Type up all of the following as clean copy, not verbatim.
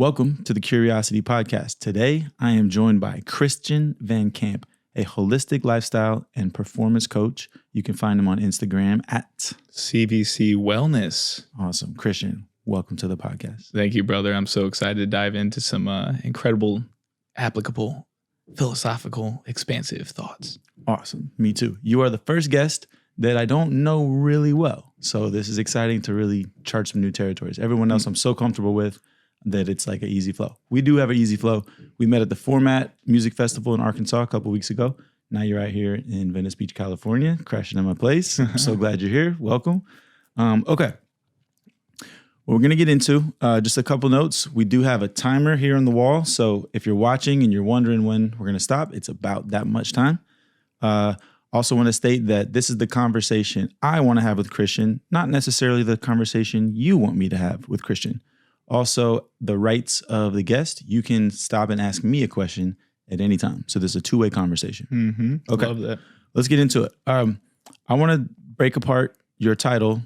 Welcome to the Curiosity Podcast. Today, I am joined by Christian Vancamp, a holistic lifestyle and performance coach. You can find him on Instagram at CVC Wellness. Awesome. Christian, welcome to the podcast. Thank you, brother. I'm so excited to dive into some incredible, applicable, philosophical, expansive thoughts. Awesome. Me too. You are the first guest that I don't know really well. So this is exciting to really chart some new territories. Everyone else I'm so comfortable with that it's like an easy flow. We do have an easy flow. We met at the Format Music Festival in Arkansas a couple weeks ago. Now you're out here in Venice Beach, California, crashing in my place. I'm so glad you're here. Welcome. Okay. What we're going to get into, just a couple notes. We do have a timer here on the wall. So if you're watching and you're wondering when we're going to stop, it's about that much time. Also want to state that this is the conversation I want to have with Christian, not necessarily the conversation you want me to have with Christian. Also, the rights of the guest, you can stop and ask me a question at any time. So there's a two-way conversation. Mm-hmm. Okay. Love that. Let's get into it. I want to break apart your title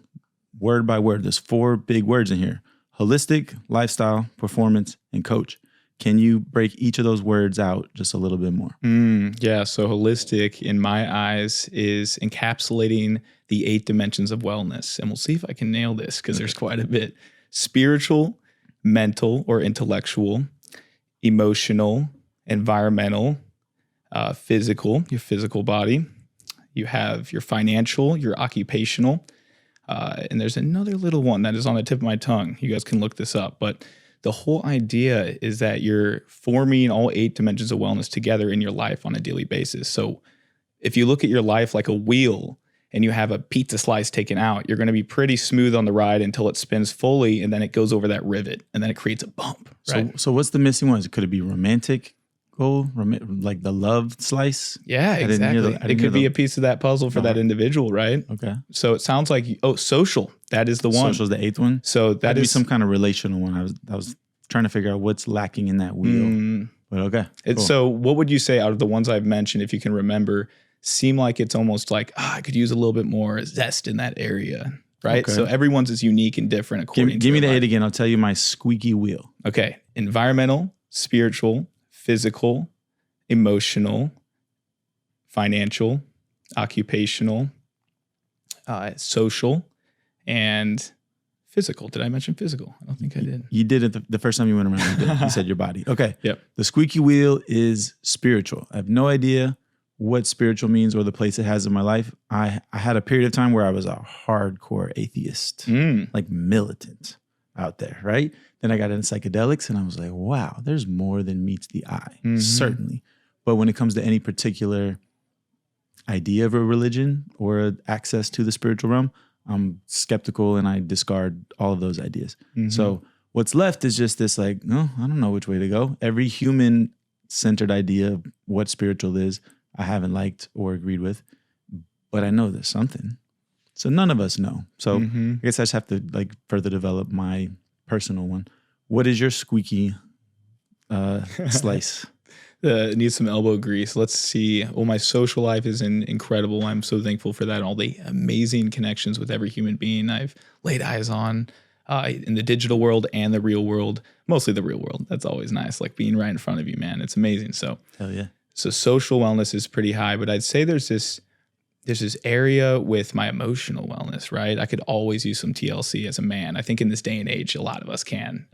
word by word. There's 4 big words in here: holistic, lifestyle, performance, and coach. Can you break each of those words out just a little bit more? Yeah. So holistic, in my eyes, is encapsulating the 8 dimensions of wellness. And we'll see if I can nail this because there's quite a bit. Spiritual, mental or intellectual, emotional, environmental, physical, your physical body. You have your financial, your occupational, and there's another little one that is on the tip of my tongue. You guys can look this up, but the whole idea is that you're forming all 8 dimensions of wellness together in your life on a daily basis. So if you look at your life like a wheel, and you have a pizza slice taken out, you're going to be pretty smooth on the ride until it spins fully, and then it goes over that rivet, and then it creates a bump. Right? So what's the missing ones? Could it be romantic goal, like the love slice? Yeah, exactly. It could be a piece of that puzzle for that individual, right? Okay. So it sounds like, social. That is the one. Social is the 8th one? So that is is some kind of relational one. I was trying to figure out what's lacking in that wheel. But okay. Cool. So what would you say out of the ones I've mentioned, if you can remember, seem like it's almost like, I could use a little bit more zest in that area, right? Okay. So everyone's is unique and different according to Give me the 8 again. I'll tell you my squeaky wheel. Okay. Environmental, spiritual, physical, emotional, financial, occupational, social, and physical. Did I mention physical? I don't think I did. You did it the first time you went around. You said your body. Okay. Yep. The squeaky wheel is spiritual. I have no idea what spiritual means or the place it has in my life. I had a period of time where I was a hardcore atheist, like militant out there, right? Then I got into psychedelics and I was like, wow, there's more than meets the eye, certainly. But when it comes to any particular idea of a religion or access to the spiritual realm, I'm skeptical and I discard all of those ideas. So what's left is just this like, no, I don't know which way to go. Every human-centered idea of what spiritual is, I haven't liked or agreed with, but I know there's something. So none of us know. So I guess I just have to like further develop my personal one. What is your squeaky slice? Need some elbow grease. Let's see. Well, my social life is incredible. I'm so thankful for that. All the amazing connections with every human being I've laid eyes on in the digital world and the real world, mostly the real world. That's always nice. Like being right in front of you, man. It's amazing. So hell yeah. So social wellness is pretty high, but I'd say there's this area with my emotional wellness, right? I could always use some TLC as a man. I think in this day and age, a lot of us can.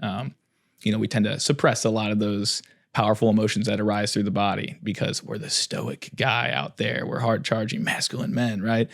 We tend to suppress a lot of those powerful emotions that arise through the body because we're the stoic guy out there. We're hard-charging masculine men, right?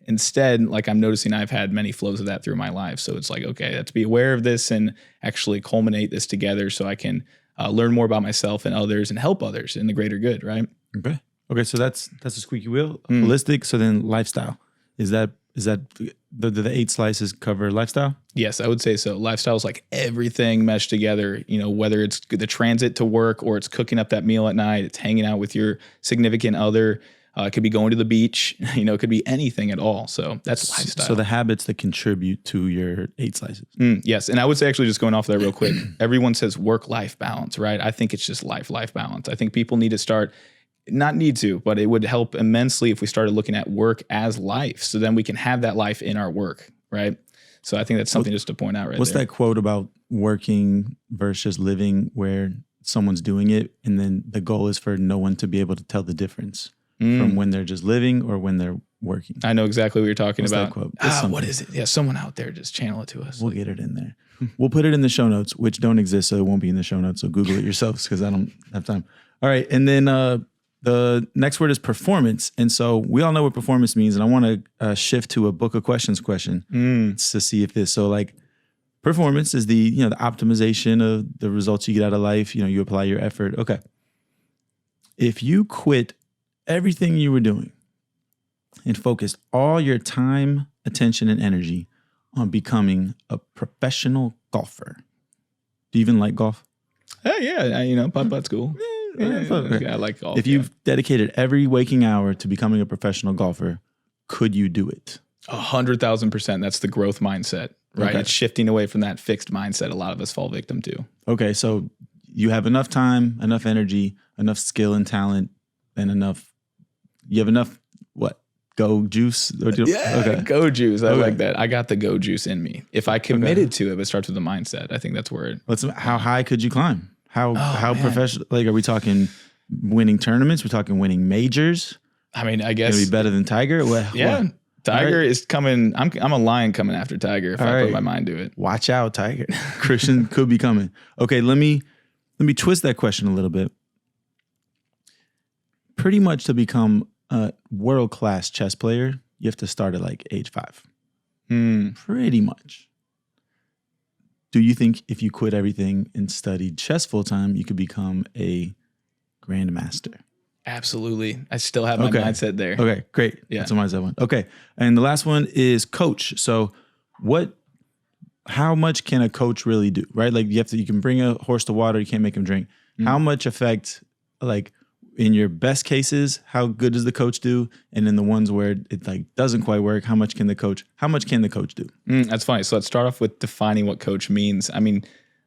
Instead, like I'm noticing I've had many flows of that through my life. So it's like, okay, let's be aware of this and actually culminate this together so I can learn more about myself and others and help others in the greater good, right? Okay. So that's a squeaky wheel. Holistic. So then lifestyle. Is that the 8 slices cover lifestyle? Yes, I would say so. Lifestyle is like everything meshed together, whether it's the transit to work or it's cooking up that meal at night, it's hanging out with your significant other. It could be going to the beach, it could be anything at all. So that's lifestyle. So the habits that contribute to your 8 slices. Yes. And I would say actually just going off of that real quick, everyone says work-life balance, right? I think it's just life balance. I think people need to start, not need to, but it would help immensely if we started looking at work as life. So then we can have that life in our work, right? So I think that's something just to point out right What's there. that quote about working versus living where someone's doing it, and then the goal is for no one to be able to tell the difference from when they're just living or when they're working. I know exactly what you're talking What's about. that quote? What is it? Yeah, someone out there just channel it to us. We'll get it in there. We'll put it in the show notes, which don't exist, so it won't be in the show notes. So Google it yourselves because I don't have time. All right, and then the next word is performance, and so we all know what performance means, and I want to shift to a book of questions question to see if this. So like, performance is the the optimization of the results you get out of life. You apply your effort. Okay, if you quit everything you were doing and focused all your time, attention, and energy on becoming a professional golfer. Do you even like golf? Yeah, putt-putt's cool. Yeah, I like golf. If you've dedicated every waking hour to becoming a professional golfer, could you do it? 100,000%. That's the growth mindset, right? Okay. It's shifting away from that fixed mindset a lot of us fall victim to. Okay, so you have enough time, enough energy, enough skill and talent, and you have enough, go juice? Okay. Go juice. I like that. I got the go juice in me. If I committed to it, it starts with the mindset. I think that's where it... How high could you climb? How professional? Like, are we talking winning tournaments? We're talking winning majors? I mean, I guess... Gonna be better than Tiger? Yeah. Tiger is coming. I'm a lion coming after Tiger if I put my mind to it. Watch out, Tiger. Christian could be coming. Okay, let me twist that question a little bit. Pretty much to become a world-class chess player, you have to start at like age 5. Pretty much. Do you think if you quit everything and studied chess full-time, you could become a grandmaster? Absolutely. I still have my mindset there. Okay, great. Yeah. That's a mindset one. Okay. And the last one is coach. So how much can a coach really do, right? Like you can bring a horse to water, you can't make him drink. How much effect, like in your best cases, how good does the coach do? And in the ones where it like doesn't quite work, how much can the coach do? That's funny. So let's start off with defining what coach means. I mean,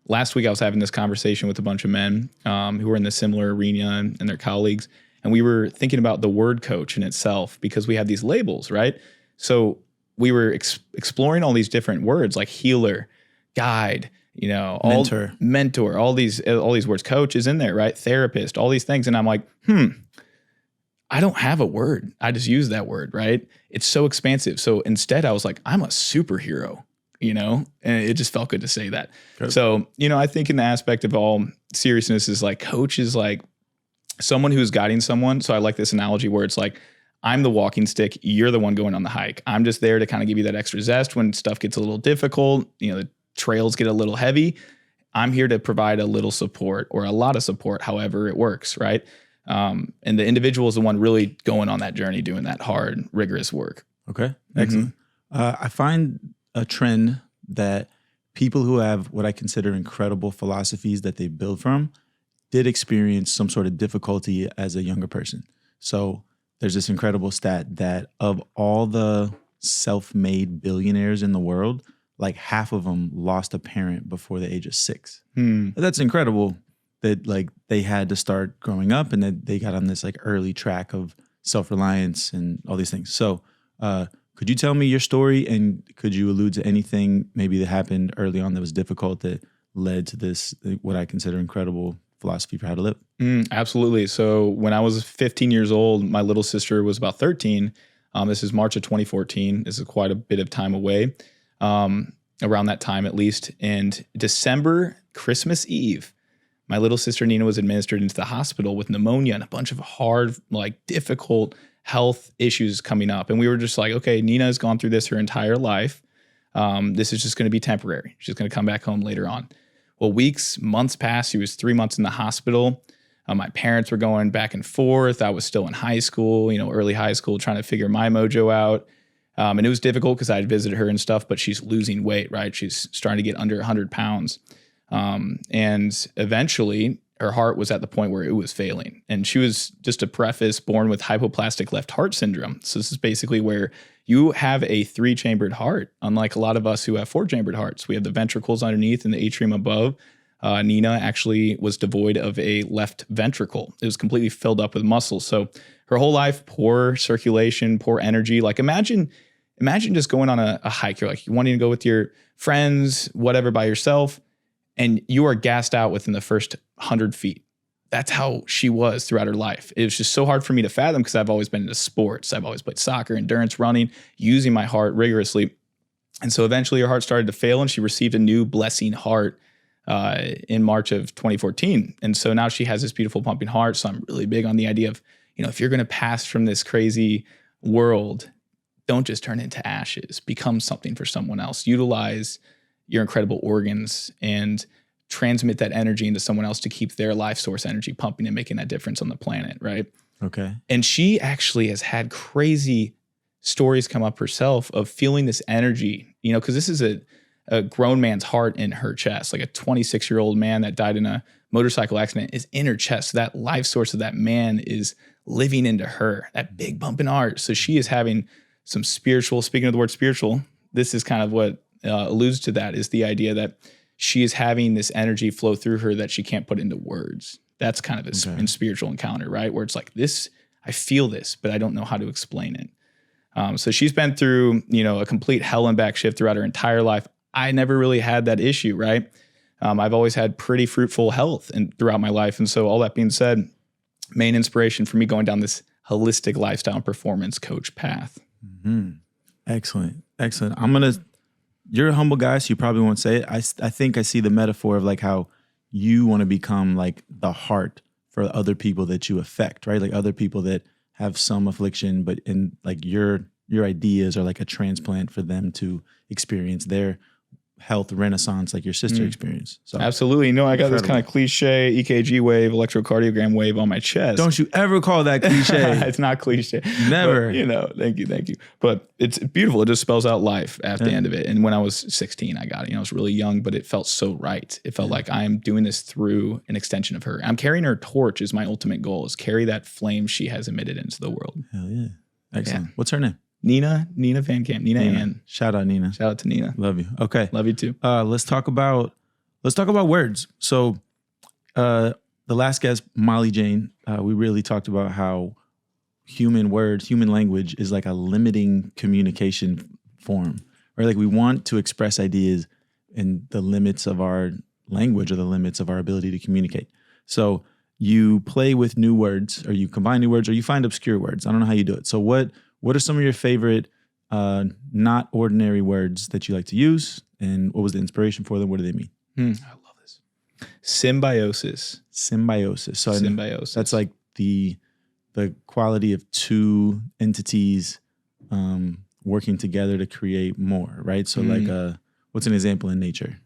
last week I was having this conversation with a bunch of men who were in the similar arena and their colleagues. And we were thinking about the word coach in itself because we have these labels, right? So we were exploring all these different words like healer, guide, mentor, all these words. Coach is in there, right? Therapist, all these things. And I'm like, I don't have a word. I just use that word, right? It's so expansive. So instead I was like, I'm a superhero, and it just felt good to say that. Good. So, I think in the aspect of all seriousness is like coach is like someone who's guiding someone. So I like this analogy where it's like, I'm the walking stick. You're the one going on the hike. I'm just there to kind of give you that extra zest when stuff gets a little difficult, the trails get a little heavy. I'm here to provide a little support or a lot of support, however it works, right? And the individual is the one really going on that journey, doing that hard, rigorous work. Okay, excellent. I find a trend that people who have what I consider incredible philosophies that they build from did experience some sort of difficulty as a younger person. So there's this incredible stat that of all the self-made billionaires in the world, like half of them lost a parent before the age of 6. That's incredible that like they had to start growing up and that they got on this like early track of self-reliance and all these things. So could you tell me your story and could you allude to anything maybe that happened early on that was difficult that led to this, what I consider incredible philosophy for how to live? Absolutely. So when I was 15 years old, my little sister was about 13. This is March of 2014. This is quite a bit of time away. Around that time at least. And December, Christmas Eve, my little sister Nina was administered into the hospital with pneumonia and a bunch of hard, like difficult health issues coming up. And we were just like, okay, Nina has gone through this her entire life. This is just going to be temporary. She's going to come back home later on. Well, months passed. She was 3 months in the hospital. My parents were going back and forth. I was still in high school, early high school, trying to figure my mojo out. And it was difficult because I'd visited her and stuff, but she's losing weight, right? She's starting to get under 100 pounds. And eventually her heart was at the point where it was failing. And she was, just a preface, born with hypoplastic left heart syndrome. So this is basically where you have a 3-chambered heart, unlike a lot of us who have 4-chambered hearts. We have the ventricles underneath and the atrium above. Nina actually was devoid of a left ventricle. It was completely filled up with muscle. So her whole life, poor circulation, poor energy. Like imagine just going on a hike. You're like, you wanting to go with your friends, whatever, by yourself. and you are gassed out within the first 100 feet. That's how she was throughout her life. It was just so hard for me to fathom because I've always been into sports. I've always played soccer, endurance, running, using my heart rigorously. And so eventually her heart started to fail and she received a new blessing heart in March of 2014. And so now she has this beautiful pumping heart. So I'm really big on the idea of, if you're going to pass from this crazy world, don't just turn into ashes, become something for someone else. Utilize your incredible organs and transmit that energy into someone else to keep their life source energy pumping and making that difference on the planet, right? Okay. And she actually has had crazy stories come up herself of feeling this energy, because this is a grown man's heart in her chest, like a 26-year-old man that died in a motorcycle accident is in her chest. So that life source of that man is living into her, that big bumping heart. So she is having some spiritual, speaking of the word spiritual, this is kind of what alludes to that, is the idea that she is having this energy flow through her that she can't put into words. That's kind of a spiritual encounter, right? Where it's like this, I feel this, but I don't know how to explain it. So she's been through, a complete hell and back shift throughout her entire life. I never really had that issue, right? I've always had pretty fruitful health throughout my life. And so all that being said, main inspiration for me going down this holistic lifestyle and performance coach path. Mm-hmm. Excellent. You're a humble guy, so you probably won't say it. I think I see the metaphor of like how you want to become like the heart for other people that you affect, right? Like other people that have some affliction, but in like your ideas are like a transplant for them to experience their health renaissance like your sister experienced. So absolutely. No, I got this kind of cliche EKG wave, electrocardiogram wave on my chest. Don't you ever call that cliche. It's not cliche. Never. But, thank you. But it's beautiful. It just spells out life at the end of it. And when I was 16, I got it. I was really young, but it felt so right. It felt like I'm doing this through an extension of her. I'm carrying her torch is my ultimate goal, is carry that flame she has emitted into the world. Hell yeah. Excellent. Yeah. What's her name? Nina Vancamp, Nina Ann. Shout out Nina. Shout out to Nina. Love you. Okay. Love you too. Let's talk about words. So the last guest, Molly Jane, we really talked about how human language is like a limiting communication form, right? Like we want to express ideas in the limits of our language or the limits of our ability to communicate. So you play with new words, or you combine new words, or you find obscure words. I don't know how you do it. So what are some of your favorite not ordinary words that you like to use, and what was the inspiration for them? What do they mean? I love this. Symbiosis. So symbiosis. That's like the quality of two entities working together to create more, right? So like what's an example in nature?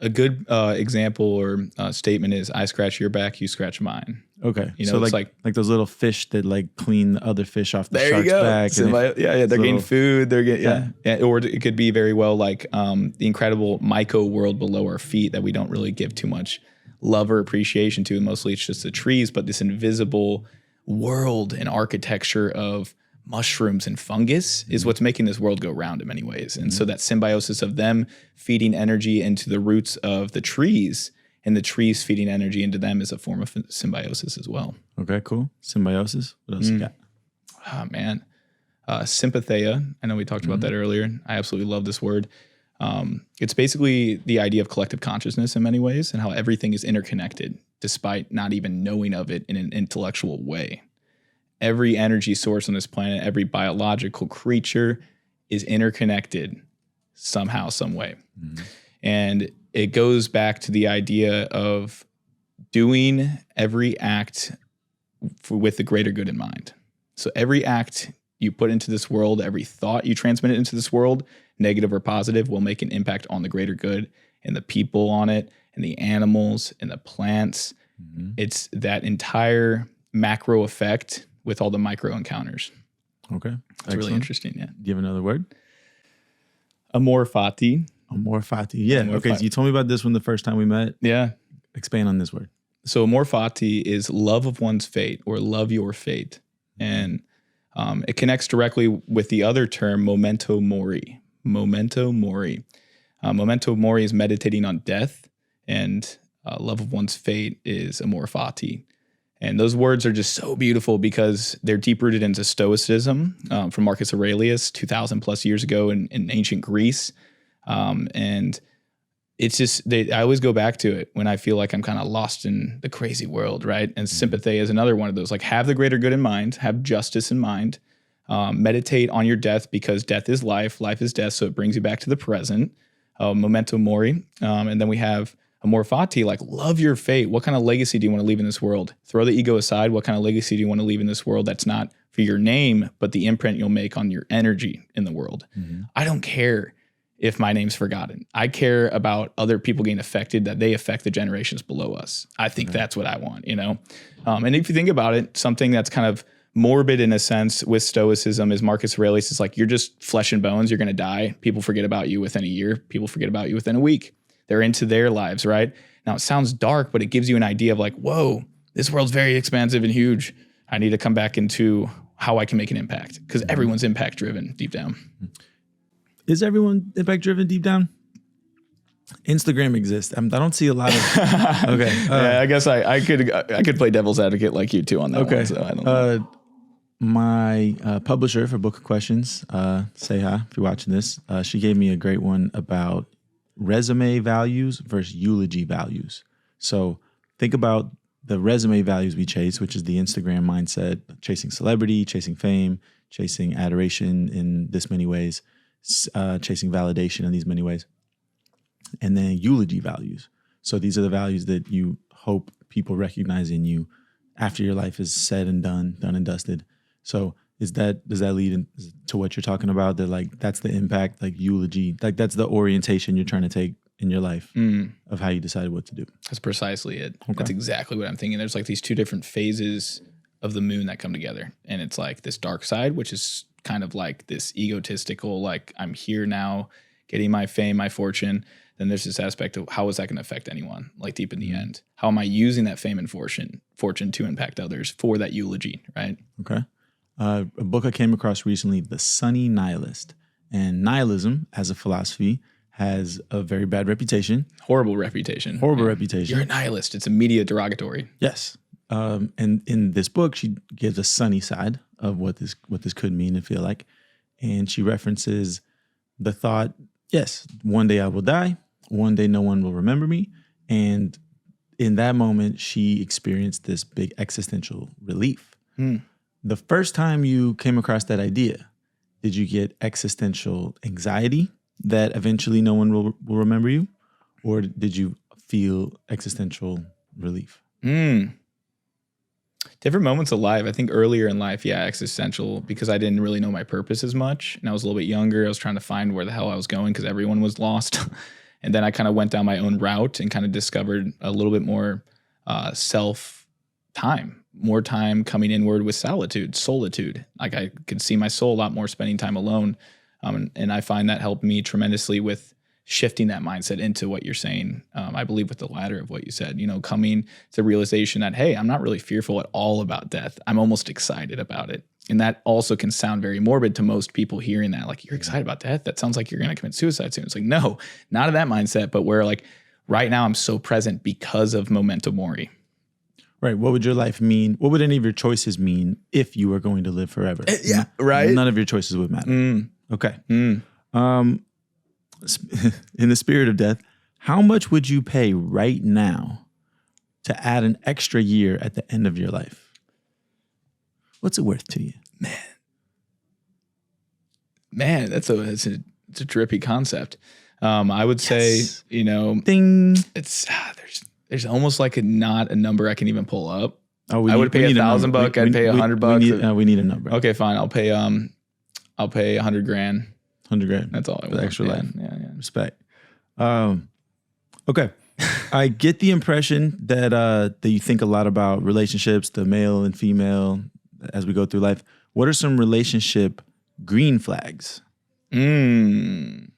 A good example or statement is, I scratch your back, you scratch mine. Okay. So it's like those little fish that like clean the other fish off the shark's back. They're getting food. They're getting, or it could be very well like the incredible myco world below our feet that we don't really give too much love or appreciation to. And mostly it's just the trees, but this invisible world and architecture of mushrooms and fungus is what's making this world go round in many ways. And so that symbiosis of them feeding energy into the roots of the trees and the trees feeding energy into them is a form of symbiosis as well. Okay, cool. Symbiosis. What else you got? Oh, man. Sympatheia. I know we talked about that earlier. I absolutely love this word. It's basically the idea of collective consciousness in many ways and how everything is interconnected despite not even knowing of it in an intellectual way. Every energy source on this planet, every biological creature is interconnected somehow, some way. And it goes back to the idea of doing every act with the greater good in mind. So every act you put into this world, every thought you transmit into this world, negative or positive, will make an impact on the greater good and the people on it and the animals and the plants. It's that entire macro effect with all the micro encounters. Okay. It's really interesting, yeah. Do you have another word? Amor fati. Yeah. Okay. So you told me about this one the first time we met. Yeah. Expand on this word. So amor fati is love of one's fate, or love your fate. And it connects directly with the other term, memento mori. Memento mori. Memento mori is meditating on death, and love of one's fate is amor fati. And those words are just so beautiful because they're deep-rooted into Stoicism from Marcus Aurelius 2,000 plus years ago in ancient Greece. And it's just, I always go back to it when I feel like I'm kind of lost in the crazy world, right? And sympathy is another one of those. Like, have the greater good in mind, have justice in mind, meditate on your death, because death is life, life is death, so it brings you back to the present. Memento mori. And then we have amor fati, like, love your fate. What kind of legacy do you want to leave in this world? Throw the ego aside. What kind of legacy do you want to leave in this world that's not for your name, but the imprint you'll make on your energy in the world? I don't care if my name's forgotten. I care about other people getting affected, that they affect the generations below us. I think that's what I want, you know? And if you think about it, something that's kind of morbid in a sense with Stoicism is Marcus Aurelius is like, you're just flesh and bones, you're going to die. People forget about you within a year. People forget about you within a week. They're into their lives, right? Now it sounds dark, but it gives you an idea of like, whoa, this world's very expansive and huge. I need to come back into how I can make an impact, because everyone's impact driven deep down. Is everyone impact driven deep down? Instagram exists. I don't see a lot of. Okay, yeah, I guess I could play devil's advocate like you too on that. Okay, one, so I don't know. My publisher for Book of Questions, say hi if you're watching this. She gave me a great one about resume values versus eulogy values. So think about the resume values we chase, which is the Instagram mindset, chasing celebrity, chasing fame, chasing adoration in this many ways, chasing validation in these many ways. And then eulogy values. So these are the values that you hope people recognize in you after your life is said and done and dusted. So does that lead to what you're talking about? That like, that's the impact, like eulogy, like that's the orientation you're trying to take in your life of how you decided what to do. That's precisely it. Okay. That's exactly what I'm thinking. There's like these two different phases of the moon that come together. And it's like this dark side, which is kind of like this egotistical, like I'm here now getting my fame, my fortune. Then there's this aspect of how is that going to affect anyone, like deep in the end? How am I using that fame and fortune to impact others for that eulogy, right? Okay. A book I came across recently, The Sunny Nihilist. And nihilism as a philosophy has a very bad reputation. Horrible reputation. Reputation. You're a nihilist. It's immediate derogatory. Yes. And in this book, she gives a sunny side of what this could mean and feel like. And she references the thought, yes, one day I will die. One day no one will remember me. And in that moment, she experienced this big existential relief. The first time you came across that idea, did you get existential anxiety that eventually no one will remember you? Or did you feel existential relief? Different moments of life. I think earlier in life, existential, because I didn't really know my purpose as much. And I was a little bit younger. I was trying to find where the hell I was going because everyone was lost. And then I kind of went down my own route and kind of discovered a little bit more self-time, more time coming inward with solitude. Like I could see my soul a lot more spending time alone. And I find that helped me tremendously with shifting that mindset into what you're saying. I believe with the latter of what you said, coming to the realization that, hey, I'm not really fearful at all about death. I'm almost excited about it. And that also can sound very morbid to most people hearing that, like, you're excited about death? That sounds like you're going to commit suicide soon. It's like, no, not in that mindset, but where like right now I'm so present because of memento mori. Right. What would your life mean? What would any of your choices mean if you were going to live forever? Yeah, right. None of your choices would matter. Okay. In the spirit of death, how much would you pay right now to add an extra year at the end of your life? What's it worth to you? Man, it's a trippy concept. I would say, Ding. It's there's almost like not a number I can even pull up. Oh, I would pay $1,000. I'd pay $100. We need a number. Okay, fine. I'll pay $100,000. $100,000. That's all I want. Extra life. Yeah. Respect. Okay. I get the impression that you think a lot about relationships, the male and female, as we go through life. What are some relationship green flags? Man,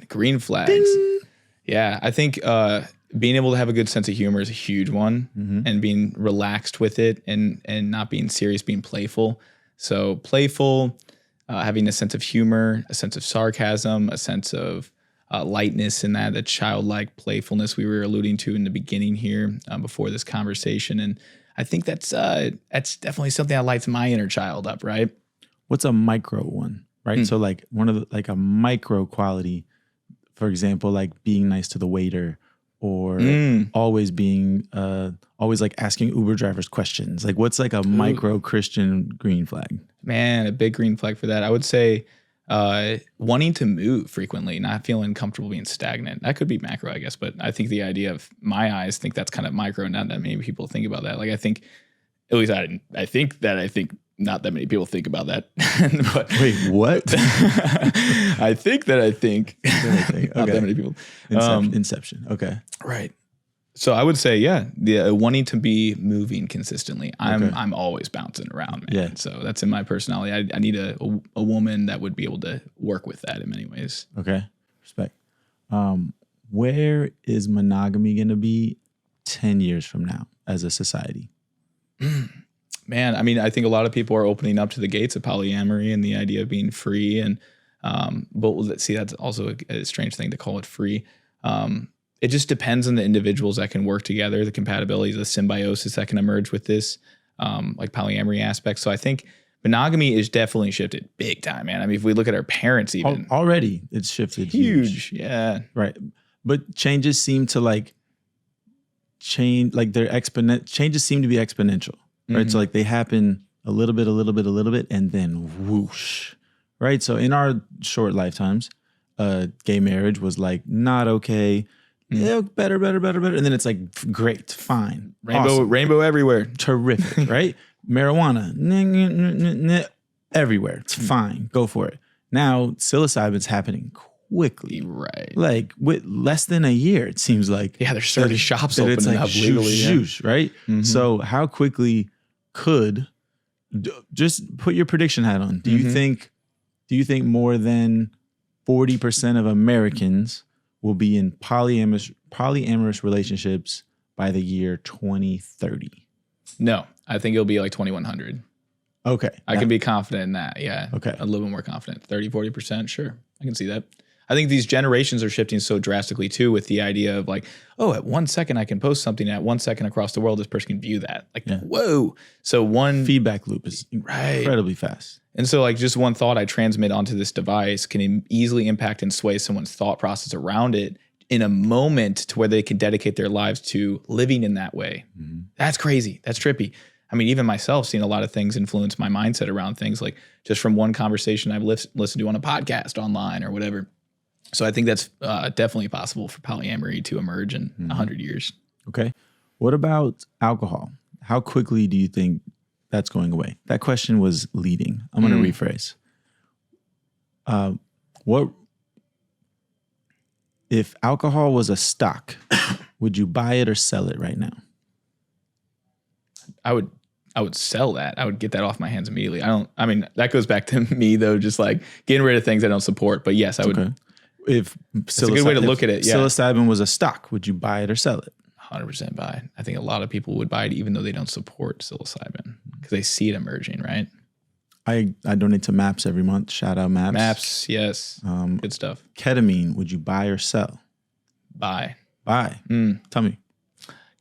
green flags. Ding. Yeah, I think being able to have a good sense of humor is a huge one, and being relaxed with it and not being serious, being playful. So playful, having a sense of humor, a sense of sarcasm, a sense of lightness in that childlike playfulness we were alluding to in the beginning here before this conversation. And I think that's definitely something that lights my inner child up, right? What's a micro one, right? So like one of the, like a micro quality for example, like being nice to the waiter, or always being always like asking Uber drivers questions? Like, what's like a micro Christian green flag? Man, a big green flag for that. I would say wanting to move frequently, not feeling comfortable being stagnant. That could be macro, I guess, but I think the idea of my eyes think that's kind of micro. Not that many people think about that. Like, I think, at least I think not that many people think about that. But Wait, what? I think not that many people. Inception. Okay. Right. So I would say, wanting to be moving consistently. I'm always bouncing around, man. Yeah. So that's in my personality. I need a woman that would be able to work with that in many ways. Okay. Respect. Where is monogamy going to be 10 years from now as a society? Man, I mean, I think a lot of people are opening up to the gates of polyamory and the idea of being free. And, but let's see, that's also a strange thing to call it free. It just depends on the individuals that can work together, the compatibility, the symbiosis that can emerge with this, like polyamory aspects. So I think monogamy is definitely shifted big time, man. I mean, if we look at our parents, even already it's shifted huge. Yeah. Right. But changes seem to like change, like changes seem to be exponential, right? Mm-hmm. So like they happen a little bit, and then whoosh, right? So in our short lifetimes, gay marriage was like not okay. Yeah, better. And then it's like, great, fine. Rainbow everywhere. Terrific, right? Marijuana, everywhere. It's fine. Go for it. Now, psilocybin's happening quickly. Right. Like with less than a year, it seems like. Yeah, there's 30 shops opening like up legally. Shoosh, right? Mm-hmm. So how quickly just put your prediction hat on. Do you think more than 40% of Americans will be in polyamorous relationships by the year 2030? No, I think it'll be like 2100. Okay. I can be confident in that. Yeah. Okay. A little bit more confident. 30, 40%. Sure. I can see that. I think these generations are shifting so drastically too, with the idea of like, oh, at 1 second I can post something, at 1 second across the world, this person can view that. Like, whoa. So one feedback loop is incredibly fast. And so like just one thought I transmit onto this device can easily impact and sway someone's thought process around it in a moment to where they can dedicate their lives to living in that way. Mm-hmm. That's crazy. That's trippy. I mean, even myself, seeing a lot of things influence my mindset around things, like just from one conversation I've listened to on a podcast online or whatever. So I think that's definitely possible for polyamory to emerge in 100 years. Okay. What about alcohol? How quickly do you think that's going away? That question was leading. I'm going to rephrase. What if alcohol was a stock? Would you buy it or sell it right now? I would sell that. I would get that off my hands immediately. I mean, that goes back to me though, just like getting rid of things I don't support. But yes, I would. Okay. If it's a good way to look at it. Yeah. Psilocybin was a stock, would you buy it or sell it? 100% buy. I think a lot of people would buy it even though they don't support psilocybin because they see it emerging, right? I donate to MAPS every month. Shout out MAPS. MAPS, yes. Good stuff. Ketamine, would you buy or sell? Buy. Tell me.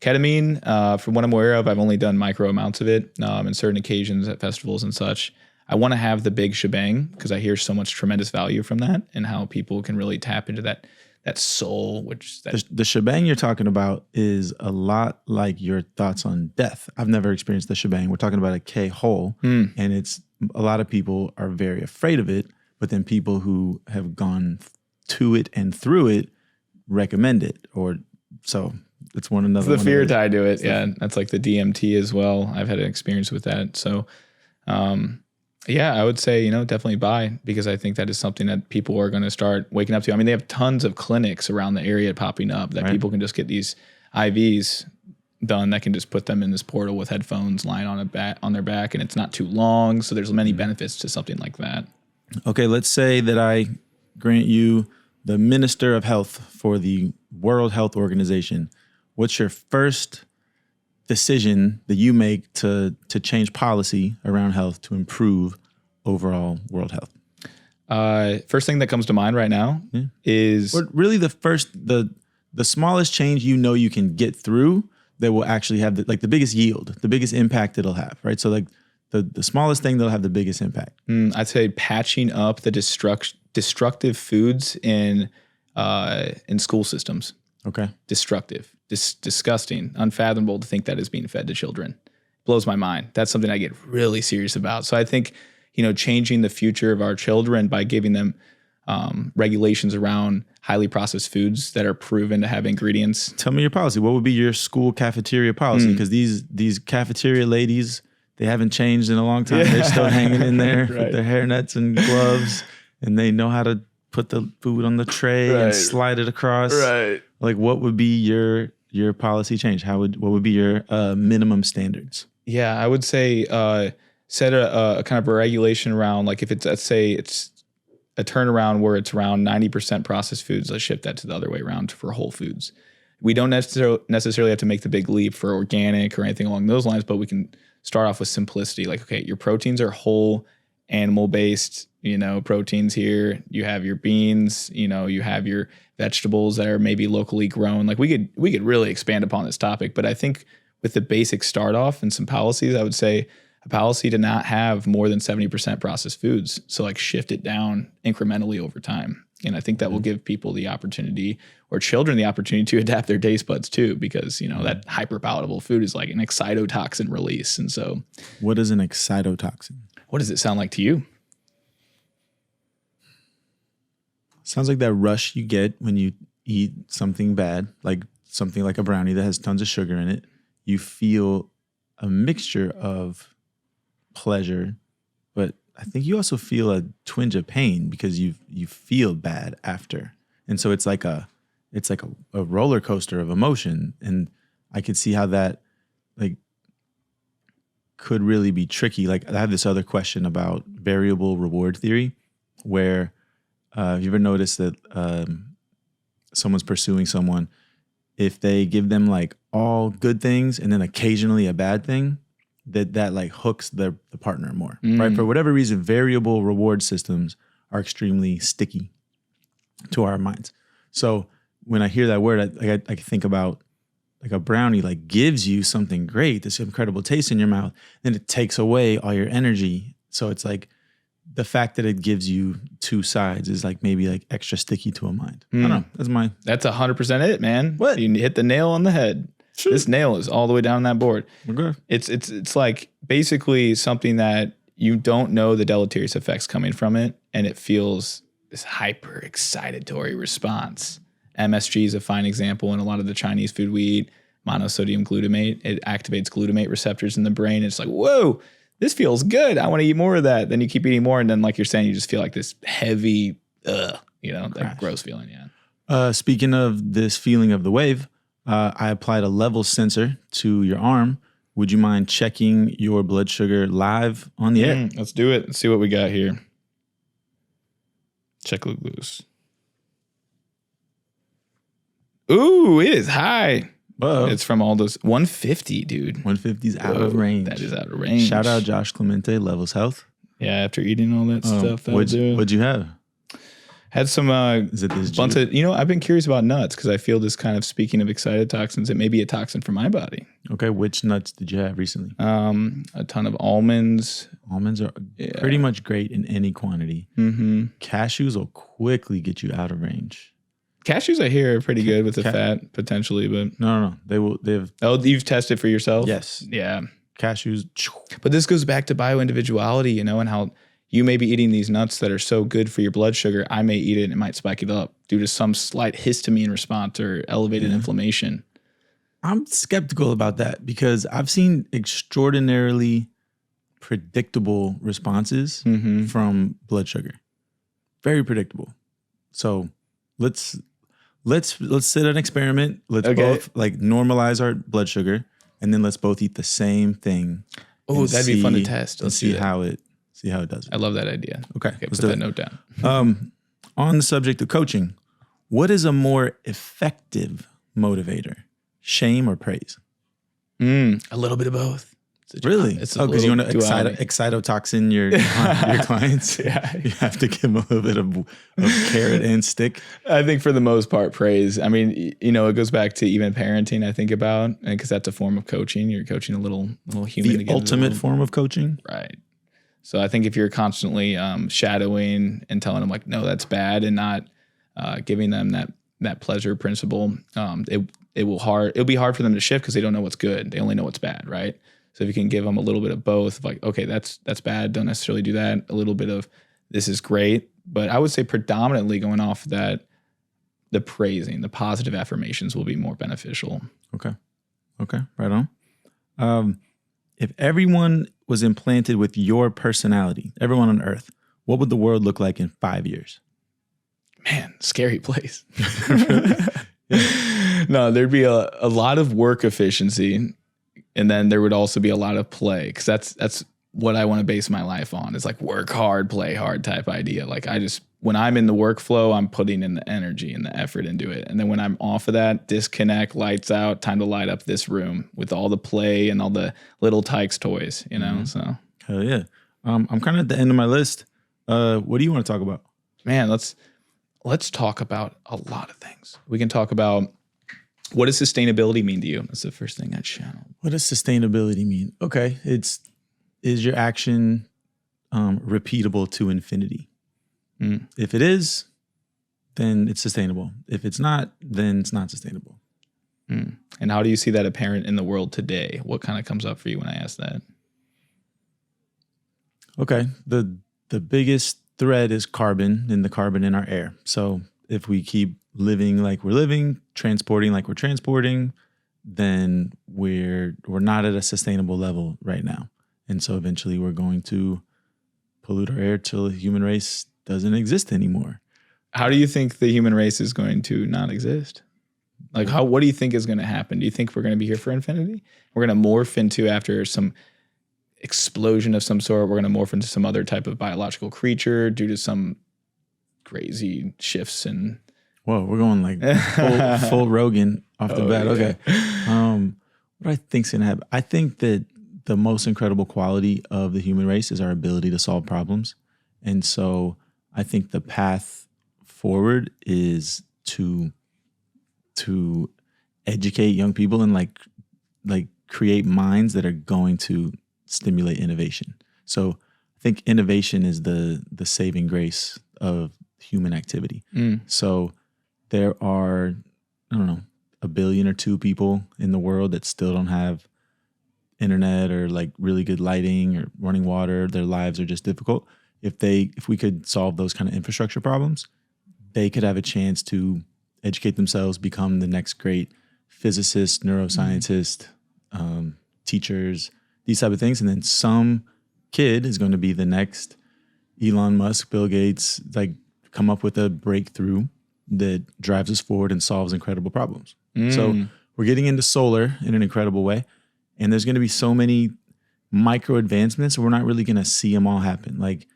Ketamine, from what I'm aware of, I've only done micro amounts of it in certain occasions at festivals and such. I want to have the big shebang because I hear so much tremendous value from that and how people can really tap into that soul, the shebang you're talking about is a lot like your thoughts on death. I've never experienced the shebang. We're talking about a K-hole, and it's a lot of people are very afraid of it, but then people who have gone to it and through it recommend it, or so. It's one another. It's the fear tied to it. Yeah, that's like the DMT as well. I've had an experience with that. So, I would say, definitely buy, because I think that is something that people are going to start waking up to. I mean, they have tons of clinics around the area popping up that people can just get these IVs done that can just put them in this portal with headphones lying on their back, and it's not too long. So there's many benefits to something like that. Okay, let's say that I grant you the Minister of Health for the World Health Organization. What's your first decision that you make to change policy around health to improve overall world health? First thing that comes to mind right now is... Or really the smallest change you can get through that will actually have the biggest yield, the biggest impact it'll have, right? So like the smallest thing that'll have the biggest impact. I'd say patching up the destructive foods in in school systems. Okay. Destructive, disgusting, unfathomable to think that is being fed to children. Blows my mind. That's something I get really serious about. So I think, changing the future of our children by giving them regulations around highly processed foods that are proven to have ingredients. Tell me your policy. What would be your school cafeteria policy? Because these cafeteria ladies, they haven't changed in a long time. They're still hanging in there with their hairnets and gloves, and they know how to put the food on the tray and slide it across. Right. Like, what would be your policy change? What would be your minimum standards? Yeah, I would say set a kind of a regulation around, like, if it's, let's say it's a turnaround where it's around 90% processed foods, let's shift that to the other way around for whole foods. We don't necessarily have to make the big leap for organic or anything along those lines, but we can start off with simplicity. Like, okay, your proteins are whole animal-based, proteins here. You have your beans, you have your vegetables that are maybe locally grown. Like, we could really expand upon this topic, but I think with the basic start off and some policies, I would say a policy to not have more than 70% processed foods. So, like, shift it down incrementally over time. And I think that will give people the opportunity, or children the opportunity, to adapt their taste buds too, because, that hyper palatable food is like an excitotoxin release. And so, what is an excitotoxin? What does it sound like to you? Sounds like that rush you get when you eat something bad, like something like a brownie that has tons of sugar in it. You feel a mixture of pleasure, but I think you also feel a twinge of pain because you feel bad after. And so it's like a roller coaster of emotion. And I could see how that could really be tricky. Like, I have this other question about variable reward theory, where have you ever noticed that someone's pursuing someone, if they give them like all good things and then occasionally a bad thing, that like hooks the partner more, right? For whatever reason, variable reward systems are extremely sticky to our minds. So when I hear that word, I think about like a brownie, like, gives you something great, this incredible taste in your mouth, then it takes away all your energy. So it's like the fact that it gives you two sides is like maybe like extra sticky to a mind. I don't know. That's 100% it, man. What? You hit the nail on the head. Sure. This nail is all the way down that board. Okay. It's like basically something that you don't know the deleterious effects coming from it, and it feels this hyper excitatory response. MSG is a fine example in a lot of the Chinese food we eat. Monosodium glutamate, it activates glutamate receptors in the brain. It's like, whoa, this feels good. I want to eat more of that. Then you keep eating more, and then, like you're saying, you just feel like this heavy, that gross feeling. Yeah. Speaking of this feeling of the wave, I applied a level sensor to your arm. Would you mind checking your blood sugar live on the air? Let's do it. Let's see what we got here. Check glucose. Ooh, it is high. Whoa. It's from all those 150, dude. 150's out of range. That is out of range. Shout out Josh Clemente, Levels Health. Yeah, after eating all that stuff, what'd you have? Had some is it this bunch of, I've been curious about nuts because I feel this kind of, speaking of excitotoxins, it may be a toxin for my body. Okay, which nuts did you have recently? A ton of almonds. Almonds are pretty much great in any quantity. Mm-hmm. Cashews will quickly get you out of range. Cashews, I hear, are pretty good with the fat potentially, but no, they have. Oh, you've tested for yourself? Yes. Yeah. Cashews. But this goes back to bioindividuality, and how you may be eating these nuts that are so good for your blood sugar. I may eat it and it might spike it up due to some slight histamine response or elevated inflammation. I'm skeptical about that because I've seen extraordinarily predictable responses from blood sugar. Very predictable. So let's set an experiment. Let's both normalize our blood sugar, and then let's both eat the same thing. Oh, that'd be fun to test. Let's see how it does. I love that idea. Okay, put that note down. On the subject of coaching, what is a more effective motivator? Shame or praise? A little bit of both. Really? Because you want to excitotoxin your clients? Yeah. You have to give them a little bit of carrot and stick. I think for the most part, praise. I mean, it goes back to even parenting, I think about, because that's a form of coaching. You're coaching a little human. The ultimate form of coaching? Right. So I think if you're constantly shadowing and telling them like, no, that's bad, and not giving them that pleasure principle. It'll be hard for them to shift because they don't know what's good. They only know what's bad, right? So if you can give them a little bit of both, like, okay, that's bad, don't necessarily do that. A little bit of this is great. But I would say predominantly going off that, the praising, the positive affirmations will be more beneficial. Okay, right on. If everyone was implanted with your personality, everyone on Earth, what would the world look like in 5 years? Man, scary place. No, there'd be a lot of work efficiency, and then there would also be a lot of play, because that's what I want to base my life on, is like work hard, play hard type idea. Like when I'm in the workflow, I'm putting in the energy and the effort into it. And then when I'm off of that, disconnect, lights out, time to light up this room with all the play and all the little Tykes toys, you know? Mm-hmm. So hell yeah. I'm kind of at the end of my list. What do you want to talk about? Man, let's talk about a lot of things. We can talk about, what does sustainability mean to you? That's the first thing I'd channel. What does sustainability mean? Okay, is your action repeatable to infinity? If it is, then it's sustainable. If it's not, then it's not sustainable. And how do you see that apparent in the world today? What kind of comes up for you when I ask that? Okay, the biggest thread is carbon, and the carbon in our air. So if we keep living like we're living, transporting like we're transporting, then we're not at a sustainable level right now. And so eventually we're going to pollute our air till the human race doesn't exist anymore. How do you think the human race is going to not exist? Like, what do you think is going to happen? Do you think we're going to be here for infinity? We're going to morph into, after some explosion of some sort, we're going to morph into some other type of biological creature due to some crazy shifts in... Whoa, we're going like full Rogan off the bat. Yeah. Okay. What do I think's going to happen? I think that the most incredible quality of the human race is our ability to solve problems. And so I think the path forward is to educate young people and like create minds that are going to stimulate innovation. So I think innovation is the saving grace of human activity. So there are, I don't know, 1 billion or 2 people in the world that still don't have internet or like really good lighting or running water. Their lives are just difficult. If we could solve those kind of infrastructure problems, they could have a chance to educate themselves, become the next great physicist, neuroscientist, teachers, these type of things. And then some kid is going to be the next Elon Musk, Bill Gates, like come up with a breakthrough that drives us forward and solves incredible problems. So we're getting into solar in an incredible way. And there's going to be so many micro advancements, we're not really going to see them all happen. Like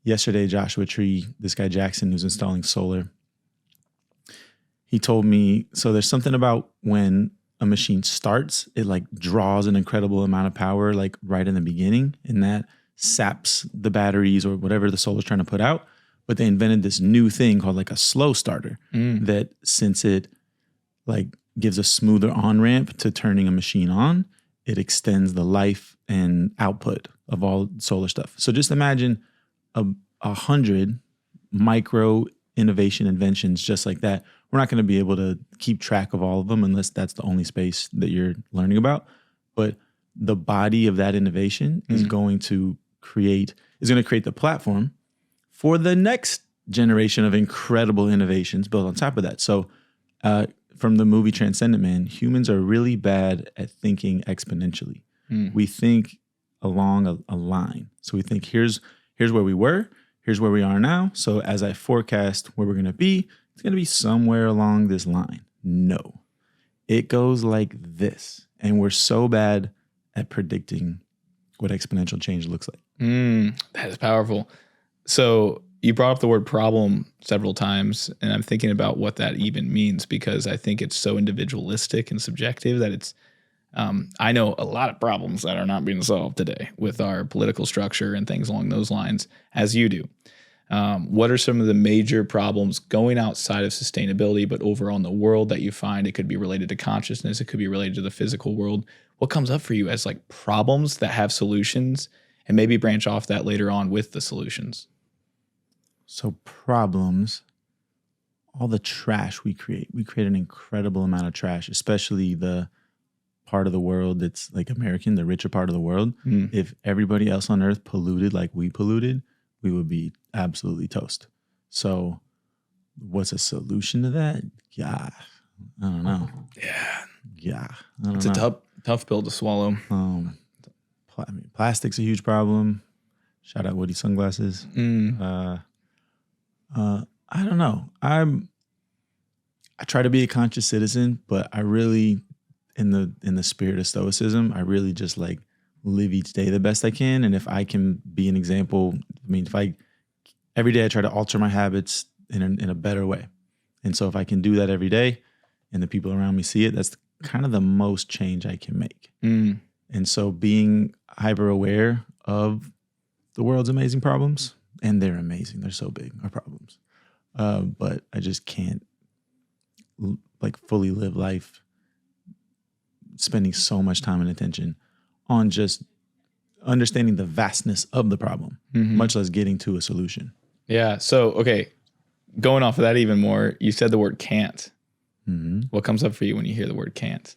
yesterday, Joshua Tree, this guy Jackson, who's installing solar, he told me, so there's something about when a machine starts, it like draws an incredible amount of power like right in the beginning, and that saps the batteries or whatever the solar's trying to put out. But they invented this new thing called like a slow starter that, since it like gives a smoother on-ramp to turning a machine on, it extends the life and output of all solar stuff. So just imagine 100 micro innovation inventions just like that. We're not going to be able to keep track of all of them unless that's the only space that you're learning about. But the body of that innovation is going to create the platform for the next generation of incredible innovations built on top of that. So from the movie Transcendent Man, humans are really bad at thinking exponentially. We think along a line. So we think here's where we were, here's where we are now. So as I forecast where we're going to be, it's going to be somewhere along this line. No, it goes like this. And we're so bad at predicting what exponential change looks like. That is powerful. So you brought up the word problem several times, and I'm thinking about what that even means, because I think it's so individualistic and subjective that it's, I know a lot of problems that are not being solved today with our political structure and things along those lines, as you do. What are some of the major problems going outside of sustainability, but overall in the world that you find? It could be related to consciousness. It could be related to the physical world. What comes up for you as like problems that have solutions, and maybe branch off that later on with the solutions? So problems all the trash we create. We create an incredible amount of trash, especially the part of the world that's like American, the richer part of the world. If everybody else on earth polluted like we polluted, we would be absolutely toast. So what's a solution to that? Yeah, I don't know. Yeah, I don't It's know. a tough pill to swallow. Plastic's a huge problem. Shout out Woody Sunglasses. I don't know. I try to be a conscious citizen, but I really, in the spirit of stoicism, I really just like live each day the best I can. And if I can be an example, I mean, every day I try to alter my habits in a better way. And so if I can do that every day and the people around me see it, that's kind of the most change I can make. And so being hyper aware of the world's amazing problems, and they're amazing. They're so big, our problems. But I just can't like fully live life spending so much time and attention on just understanding the vastness of the problem, much less getting to a solution. Yeah. So, okay, going off of that even more, you said the word can't. What comes up for you when you hear the word can't?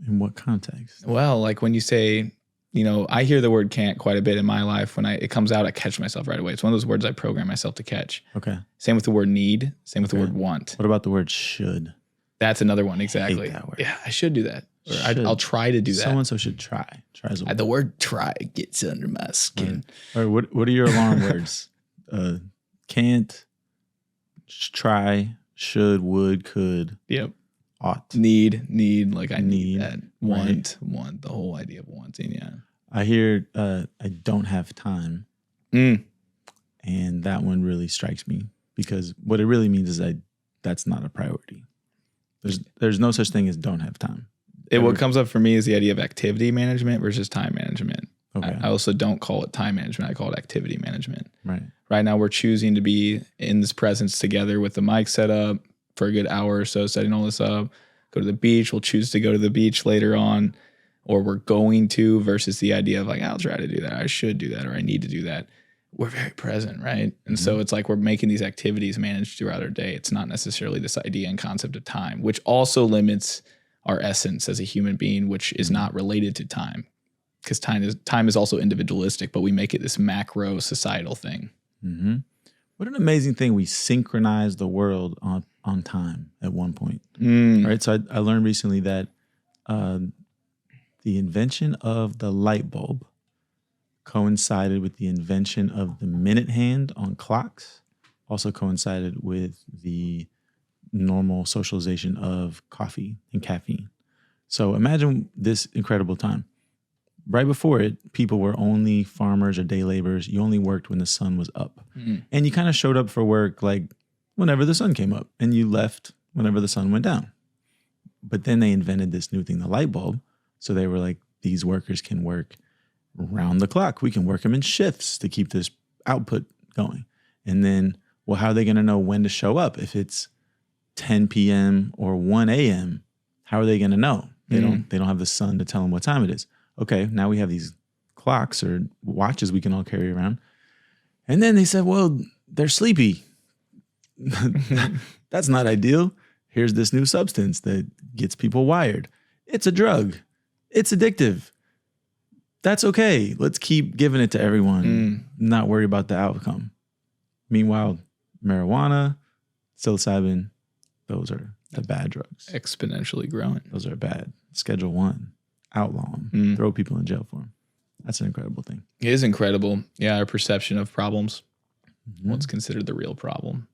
In what context? Well, like when you say, I hear the word can't quite a bit in my life. When it comes out, I catch myself right away. It's one of those words I program myself to catch. Okay. Same with the word need. Same with the word want. What about the word should? That's another one. Exactly. Hate that word. Yeah, I should do that. Or I'll try to do that. So-and-so should try. The word try gets under my skin. Right. Or what are your alarm words? Can't, try, should, would, could. Yep. Ought. Need, like I need that. Right. Want, the whole idea of wanting, yeah. I hear I don't have time. And that one really strikes me because what it really means is that's not a priority. There's no such thing as don't have time. What comes up for me is the idea of activity management versus time management. Okay. I also don't call it time management. I call it activity management. Right. Right now we're choosing to be in this presence together with the mic set up for a good hour or so, setting all this up, go to the beach. We'll choose to go to the beach later on, or we're going to, versus the idea of like, I'll try to do that. I should do that, or I need to do that. We're very present, right? And so it's like we're making these activities managed throughout our day. It's not necessarily this idea and concept of time, which also limits our essence as a human being, which is not related to time. Because time is also individualistic, but we make it this macro societal thing. What an amazing thing. We synchronize the world on time at one point. Right. So I learned recently that the invention of the light bulb coincided with the invention of the minute hand on clocks, also coincided with the normal socialization of coffee and caffeine. So imagine this incredible time. Right before it, people were only farmers or day laborers. You only worked when the sun was up. And you kind of showed up for work like whenever the sun came up, and you left whenever the sun went down. But then they invented this new thing, the light bulb. So they were like, these workers can work round the clock. We can work them in shifts to keep this output going. And then, well, how are they going to know when to show up? If it's 10 p.m. or 1 a.m., how are they going to know? They don't have the sun to tell them what time it is. Okay, now we have these clocks or watches we can all carry around. And then they said, well, they're sleepy. That's not ideal. Here's this new substance that gets people wired. It's a drug. It's addictive. That's okay. Let's keep giving it to everyone, not worry about the outcome. Meanwhile, marijuana, psilocybin, those are the bad drugs. Exponentially growing. Those are bad. Schedule 1. Outlaw them, throw people in jail for them. That's an incredible thing. It is incredible. Yeah, our perception of problems. What's considered the real problem?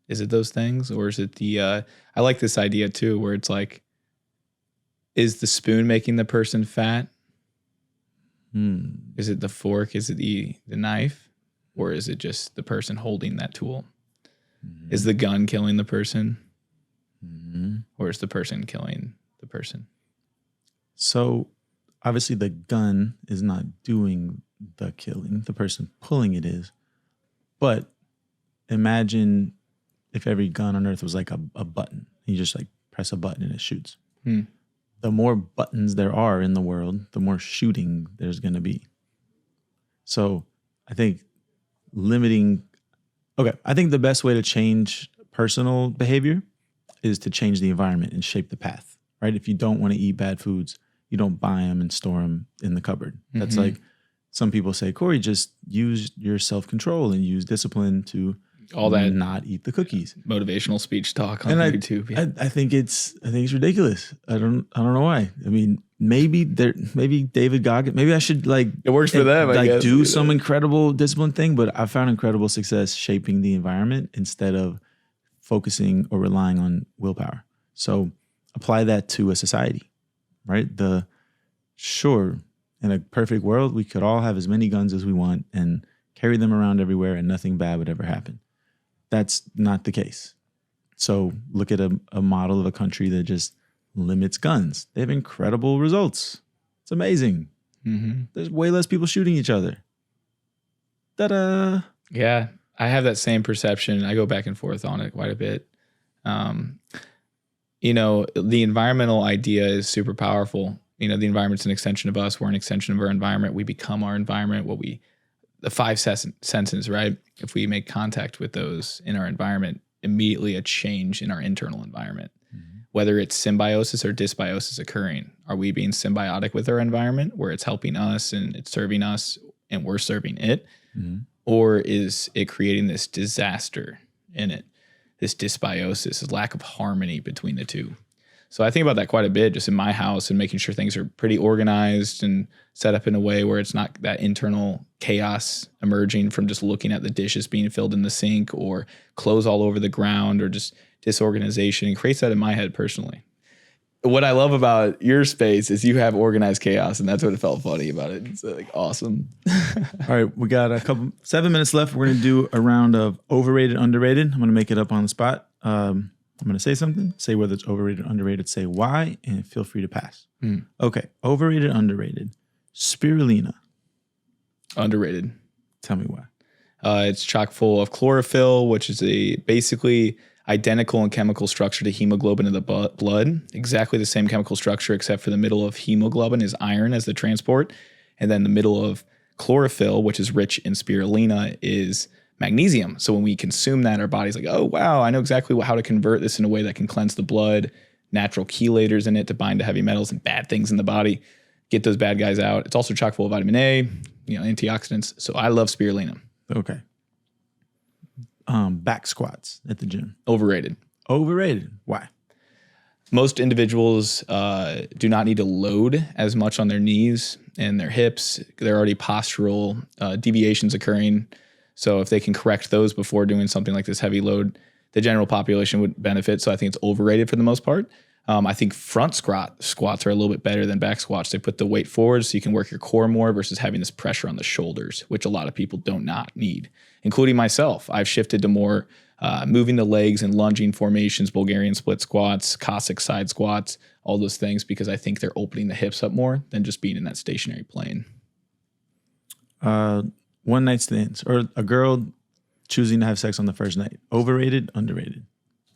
Is it those things, or is it the? I like this idea too, where it's like, is the spoon making the person fat? Is it the fork? Is it the knife, or is it just the person holding that tool? Is the gun killing the person, or is the person killing the person? So obviously the gun is not doing the killing. The person pulling it is. But imagine if every gun on earth was like a button. You just like press a button and it shoots. The more buttons there are in the world, the more shooting there's going to be. So I think limiting Okay. I think the best way to change personal behavior is to change the environment and shape the path, right? If you don't want to eat bad foods, you don't buy them and store them in the cupboard. That's like some people say, Cory, just use your self-control and use discipline to all that not eat the cookies. Motivational speech talk on YouTube. Yeah. I think it's ridiculous. I don't know why. I mean, maybe David Goggins, maybe I should like it works for them. I guess. Do some incredible discipline thing, but I found incredible success shaping the environment instead of focusing or relying on willpower. So apply that to a society, right? Sure, in a perfect world, we could all have as many guns as we want and carry them around everywhere and nothing bad would ever happen. That's not the case. So look at a model of a country that just limits guns. They have incredible results. It's amazing. There's way less people shooting each other. Ta-da! Yeah, I have that same perception. I go back and forth on it quite a bit. You know, the environmental idea is super powerful. You know, the environment's an extension of us. We're an extension of our environment. We become our environment. The five senses, right? If we make contact with those in our environment, immediately a change in our internal environment, whether it's symbiosis or dysbiosis occurring. Are we being symbiotic with our environment where it's helping us and it's serving us and we're serving it? Or is it creating this disaster in it, this dysbiosis, this lack of harmony between the two? So I think about that quite a bit just in my house and making sure things are pretty organized and set up in a way where it's not that internal chaos emerging from just looking at the dishes being filled in the sink or clothes all over the ground or just disorganization. It creates that in my head personally. What I love about your space is you have organized chaos, and that's what it felt funny about it. It's like awesome. All right, we got 7 minutes left. We're going to do a round of overrated, underrated. I'm going to make it up on the spot. I'm going to say something, say whether it's overrated or underrated, say why, and feel free to pass. Okay, overrated, underrated. Spirulina. Underrated. Tell me why. It's chock full of chlorophyll, which is a basically identical in chemical structure to hemoglobin in the blood. Exactly the same chemical structure, except for the middle of hemoglobin is iron as the transport. And then the middle of chlorophyll, which is rich in spirulina, is magnesium. So when we consume that, our body's like, oh, wow, I know exactly how to convert this in a way that can cleanse the blood, natural chelators in it to bind to heavy metals and bad things in the body, get those bad guys out. It's also chock full of vitamin A, antioxidants. So I love spirulina. Okay. Back squats at the gym. Overrated. Overrated. Why? Most individuals do not need to load as much on their knees and their hips. There are already postural deviations occurring. So if they can correct those before doing something like this heavy load, the general population would benefit. So I think it's overrated for the most part. I think front squats are a little bit better than back squats. They put the weight forward so you can work your core more versus having this pressure on the shoulders, which a lot of people do not need, including myself. I've shifted to more moving the legs and lunging formations, Bulgarian split squats, Cossack side squats, all those things, because I think they're opening the hips up more than just being in that stationary plane. One night stands or a girl choosing to have sex on the first night. Overrated, underrated?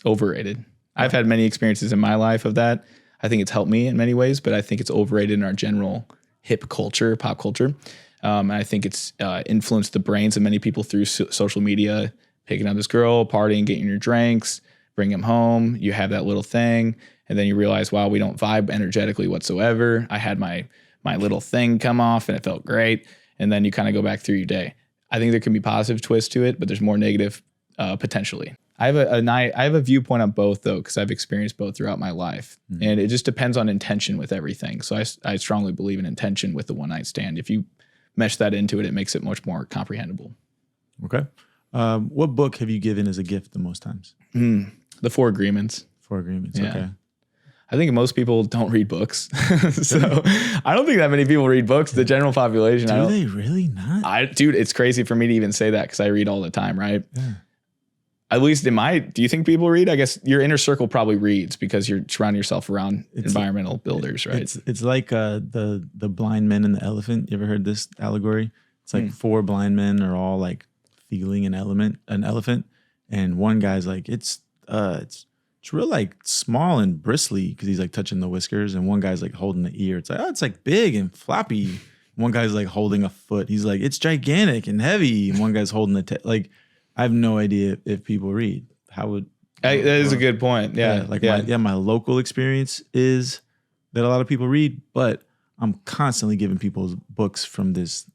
Overrated. I've had many experiences in my life of that. I think it's helped me in many ways, but I think it's overrated in our general hip culture, pop culture. And I think it's influenced the brains of many people through social media, picking up this girl, partying, getting your drinks, bring them home. You have that little thing. And then you realize, wow, we don't vibe energetically whatsoever. I had my little thing come off and it felt great. And then you kind of go back through your day. I think there can be positive twists to it, but there's more negative potentially. I have a viewpoint on both though, because I've experienced both throughout my life, and it just depends on intention with everything. So I strongly believe in intention with the one night stand. If you mesh that into it, it makes it much more comprehensible. Okay. What book have you given as a gift the most times? The Four Agreements. Four Agreements. Yeah. Okay. I think most people don't read books. So I don't think that many people read books. The general population. Do they really not? Dude, it's crazy for me to even say that because I read all the time, right? Yeah. At least do you think people read? I guess your inner circle probably reads because you're surrounding yourself around environmental builders, right? It's like the blind men and the elephant. You ever heard this allegory? It's like four blind men are all like feeling an elephant, and one guy's like it's real like small and bristly because he's like touching the whiskers, and one guy's like holding the ear. It's like it's like big and floppy. One guy's like holding a foot. He's like it's gigantic and heavy, and one guy's holding the like. I have no idea if people read. How would That is a good point. Yeah. My local experience is that a lot of people read, but I'm constantly giving people books from this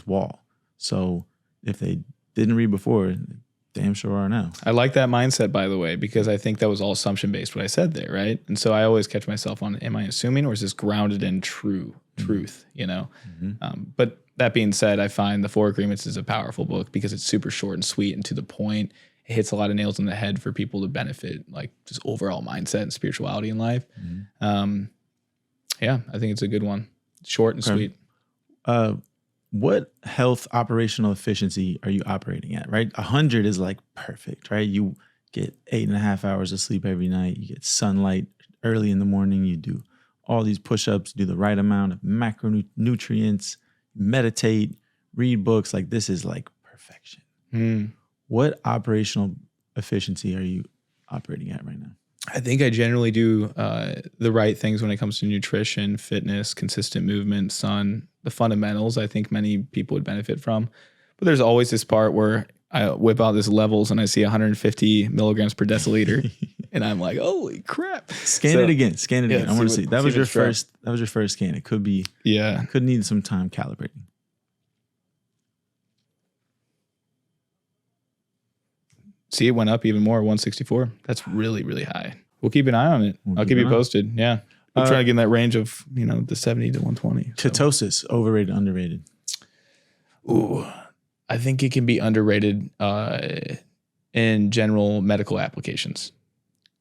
wall. So if they didn't read before, damn sure are now. I like that mindset, by the way, because I think that was all assumption based what I said there, right? And so I always catch myself on, am I assuming, or is this grounded in truth, you know? Mm-hmm. But that being said, I find The Four Agreements is a powerful book because it's super short and sweet and to the point. It hits a lot of nails on the head for people to benefit, like just overall mindset and spirituality in life. Mm-hmm. Yeah, I think it's a good one. Short and sweet. What health operational efficiency are you operating at, right? 100 is like perfect, right? You get 8.5 hours of sleep every night. You get sunlight early in the morning. You do all these push-ups, do the right amount of macronutrients, meditate, read books. Like this is like perfection. What operational efficiency are you operating at right now? I think I generally do the right things when it comes to nutrition, fitness, consistent movement, sun, the fundamentals I think many people would benefit from. But there's always this part where I whip out this levels and I see 150 milligrams per deciliter and I'm like, holy crap. Scan it again. I want to see. That was your first scan. It could be, could need some time calibrating. See, it went up even more, 164. That's really, really high. We'll keep an eye on it. I'll keep you posted. Yeah. I'm trying to get in that range of, the 70 to 120. So. Ketosis, overrated, underrated? Ooh, I think it can be underrated in general medical applications.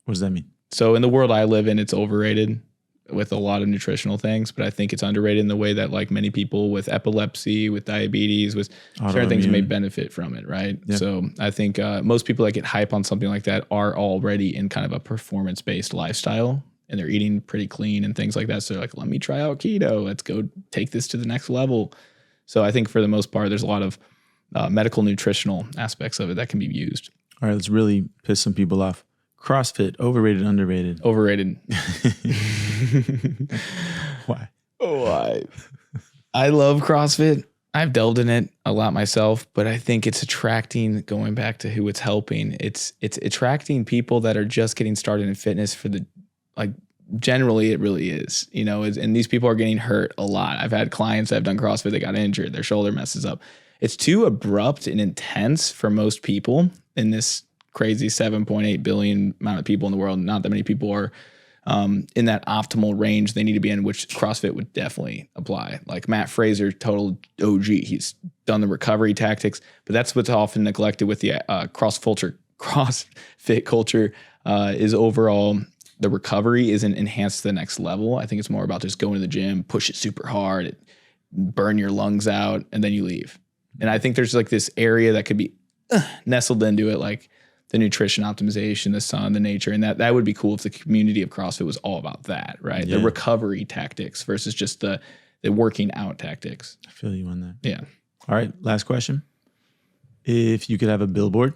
What does that mean? So in the world I live in, it's overrated with a lot of nutritional things, but I think it's underrated in the way that like many people with epilepsy, with diabetes, with certain things may benefit from it, right? Yep. So I think most people that get hype on something like that are already in kind of a performance-based lifestyle and they're eating pretty clean and things like that. So they're like, let me try out keto. Let's go take this to the next level. So I think for the most part, there's a lot of medical nutritional aspects of it that can be used. All right, let's really piss some people off. CrossFit, overrated, underrated? Overrated. Why? I love CrossFit. I've delved in it a lot myself, but I think it's attracting, going back to who it's helping, it's attracting people that are just getting started in fitness for the, like, generally it really is, and these people are getting hurt a lot. I've had clients that have done CrossFit, they got injured, their shoulder messes up. It's too abrupt and intense for most people in this crazy 7.8 billion amount of people in the world. Not that many people are in that optimal range they need to be in, which CrossFit would definitely apply. Like Matt Fraser, total OG. He's done the recovery tactics, but that's what's often neglected with the CrossFit culture is overall the recovery isn't enhanced to the next level. I think it's more about just going to the gym, push it super hard, burn your lungs out, and then you leave. And I think there's like this area that could be nestled into it, like the nutrition optimization, the sun, the nature. And that would be cool if the community of CrossFit was all about that, right? Yeah. The recovery tactics versus just the working out tactics. I feel you on that. Yeah. All right. Last question. If you could have a billboard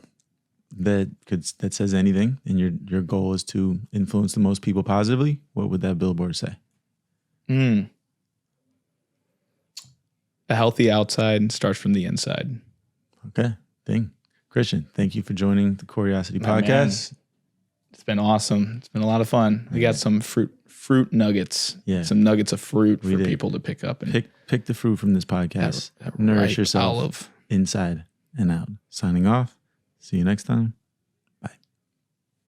that says anything and your goal is to influence the most people positively, what would that billboard say? A healthy outside starts from the inside. Okay. Christian, thank you for joining the Curiosity Podcast. Man. It's been awesome. It's been a lot of fun. We got some fruit nuggets. Yeah. Some nuggets of fruit for people to pick up. And pick the fruit from this podcast. Nourish yourself inside and out. Signing off. See you next time.